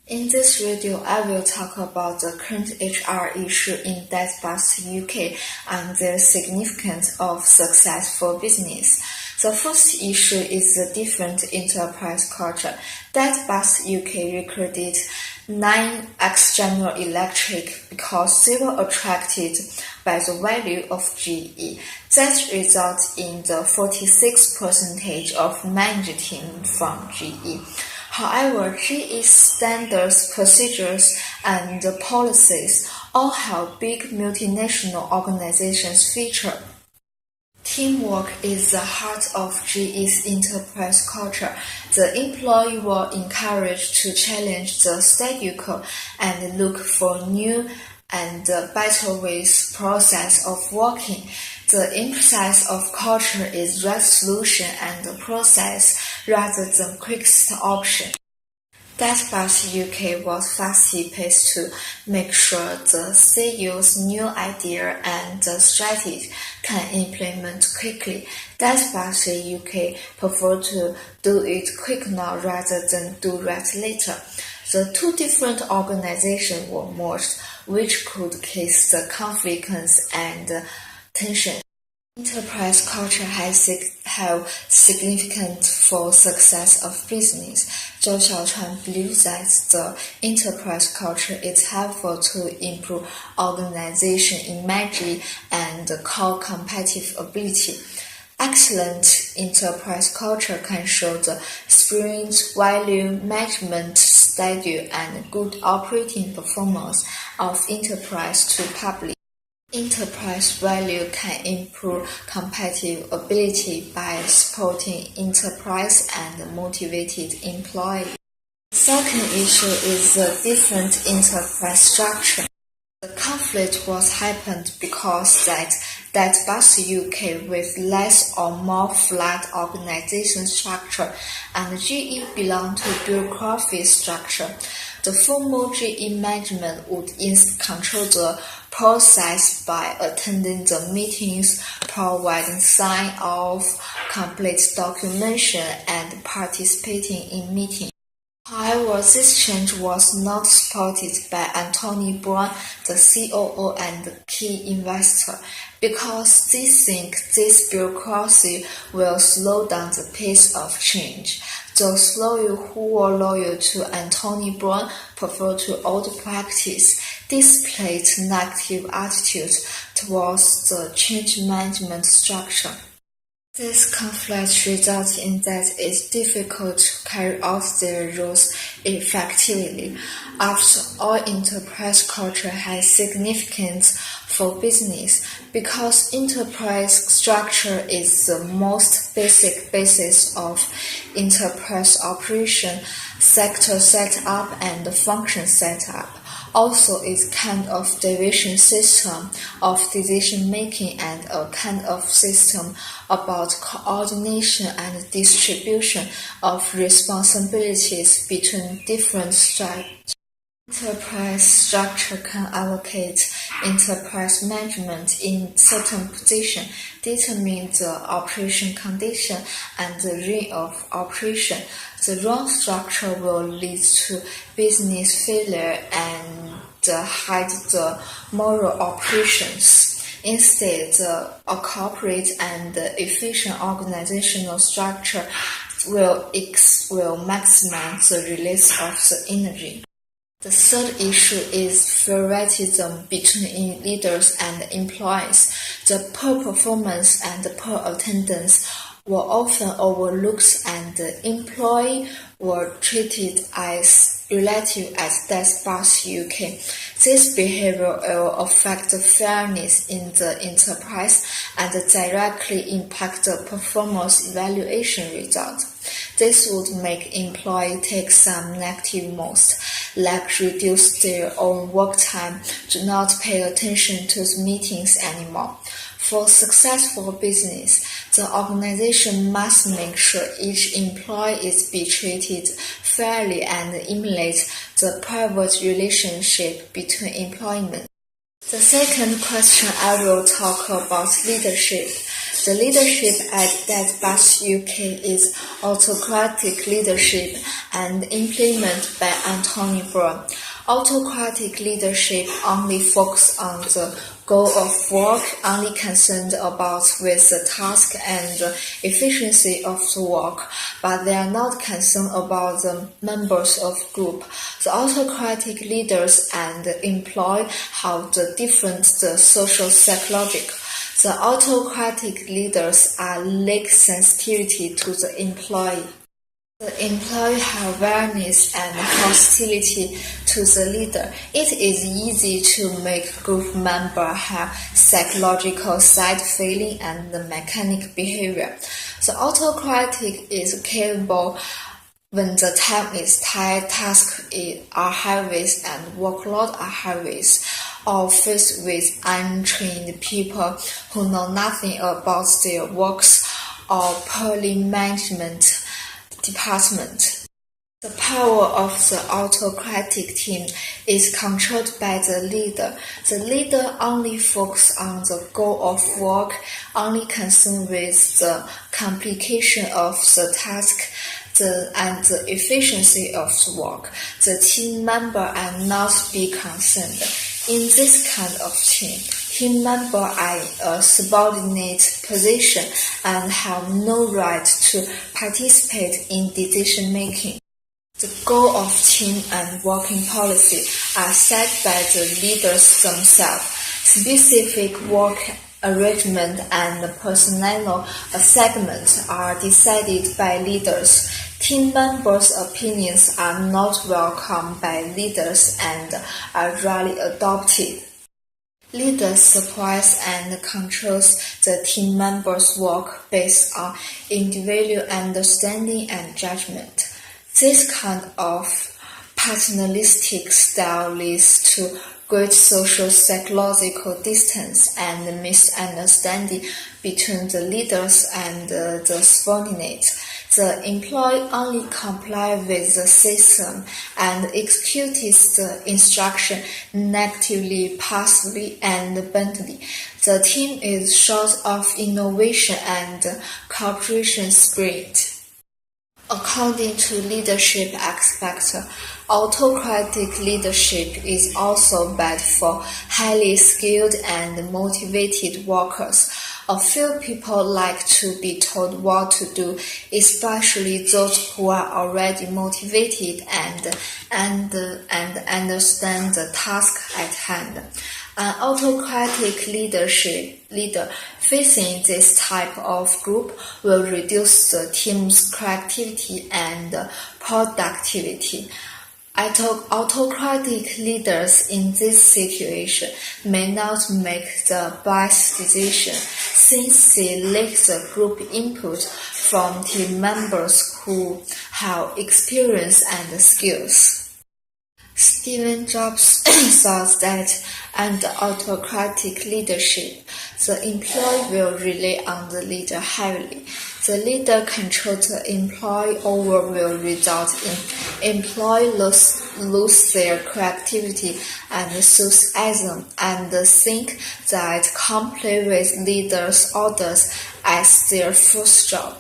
In this video, I will talk about the current HR issue in DebtBuster UK and their significance of success for business. The first issue is the different enterprise culture. DebtBuster UK recorded 9x General Electric because they were attracted by the value of GE. That results in the 46% of managed team from GE. However, GE's standards, procedures, and policies all have big multinational organizations feature. Teamwork is the heart of GE's enterprise culture. The employee were encouraged to challenge the status quo and look for new and better ways process of working. The emphasis of culture is resolution and process rather than quickest option. DebtBuster UK was fast-paced to make sure the CEO's new idea and the strategy can implement quickly. DebtBuster UK prefer to do it quick now rather than do it later. The two different organizations were merged, which could cause the conflicts and tension. Enterprise culture has significant for success of business. Zhou Xiaochuan believes that the enterprise culture is helpful to improve organization image and core competitive ability. Excellent enterprise culture can show the spirit, value, management style, and good operating performance of enterprise to public. Enterprise value can improve competitive ability by supporting enterprise and motivated employees. The second issue is the different enterprise structure. The conflict was happened because that DebtBuster UK with less or more flat organization structure and GE belonged to bureaucracy structure. The formal GE management would control the process by attending the meetings, providing sign-off, complete documentation, and participating in meetings. However, this change was not supported by Anthony Brown, the COO and key investor, because they think this bureaucracy will slow down the pace of change. Those loyal who were loyal to Anthony Brown prefer to old practice, displayed negative attitudes towards the change management structure. This conflict results in that it's difficult to carry out their roles effectively. After all, enterprise culture has significance for business because enterprise structure is the most basic basis of enterprise operation, sector setup, and function setup. Also, it's kind of division system of decision making and a kind of system about coordination and distribution of responsibilities between different structures. Enterprise structure can allocate enterprise management in certain position, determine the operation condition and the rate of operation. The wrong structure will lead to business failure and hide the moral operations. Instead, a corporate and efficient organizational structure will maximize the release of the energy. The third issue is favoritism between leaders and employees. The poor performance and poor attendance were often overlooked and employees were treated as relative as DebtBuster UK. This behavior will affect the fairness in the enterprise and directly impact the performance evaluation result. This would make employees take some negative moves, like reduce their own work time, do not pay attention to the meetings anymore. For successful business, the organization must make sure each employee is be treated fairly and emulate the private relationship between employment. The second question I will talk about leadership. The leadership at DebtBus UK is autocratic leadership and implemented by Anthony Brown. Autocratic leadership only focuses on the goal of work, only concerned about with the task and the efficiency of the work, but they are not concerned about the members of group. The autocratic leaders and employ have the different the social psychological. The autocratic leaders are lack sensitivity to the employee. The employee have awareness and hostility to the leader. It is easy to make group members have psychological side feeling and mechanic behavior. The autocratic is capable when the time is tight, tasks are heavy, and workload are heavy, or faced with untrained people who know nothing about their works or poorly management department. The power of the autocratic team is controlled by the leader. The leader only focuses on the goal of work, only concerned with the complication of the task and the efficiency of the work. The team members are not be concerned. In this kind of team members are in a subordinate position and have no right to participate in decision making. The goal of team and working policy are set by the leaders themselves. Specific work arrangement and personnel assignments are decided by leaders. Team members' opinions are not welcomed by leaders and are rarely adopted. Leaders supervise and controls the team members' work based on individual understanding and judgment. This kind of paternalistic style leads to great social psychological distance and misunderstanding between the leaders and the subordinates. The employee only complies with the system and executes the instruction negatively, passively, and bluntly. The team is short of innovation and cooperation spirit. According to leadership aspects, autocratic leadership is also bad for highly skilled and motivated workers. A few people like to be told what to do, especially those who are already motivated and understand the task at hand. An autocratic leader facing this type of group will reduce the team's creativity and productivity. Autocratic leaders in this situation may not make the best decision since they lack the group input from team members who have experience and skills. Steve Jobs thought that under autocratic leadership, the employee will rely on the leader heavily. The leader controls the employee over will result in employees lose their creativity and enthusiasm and think that comply with leaders' orders as their first job.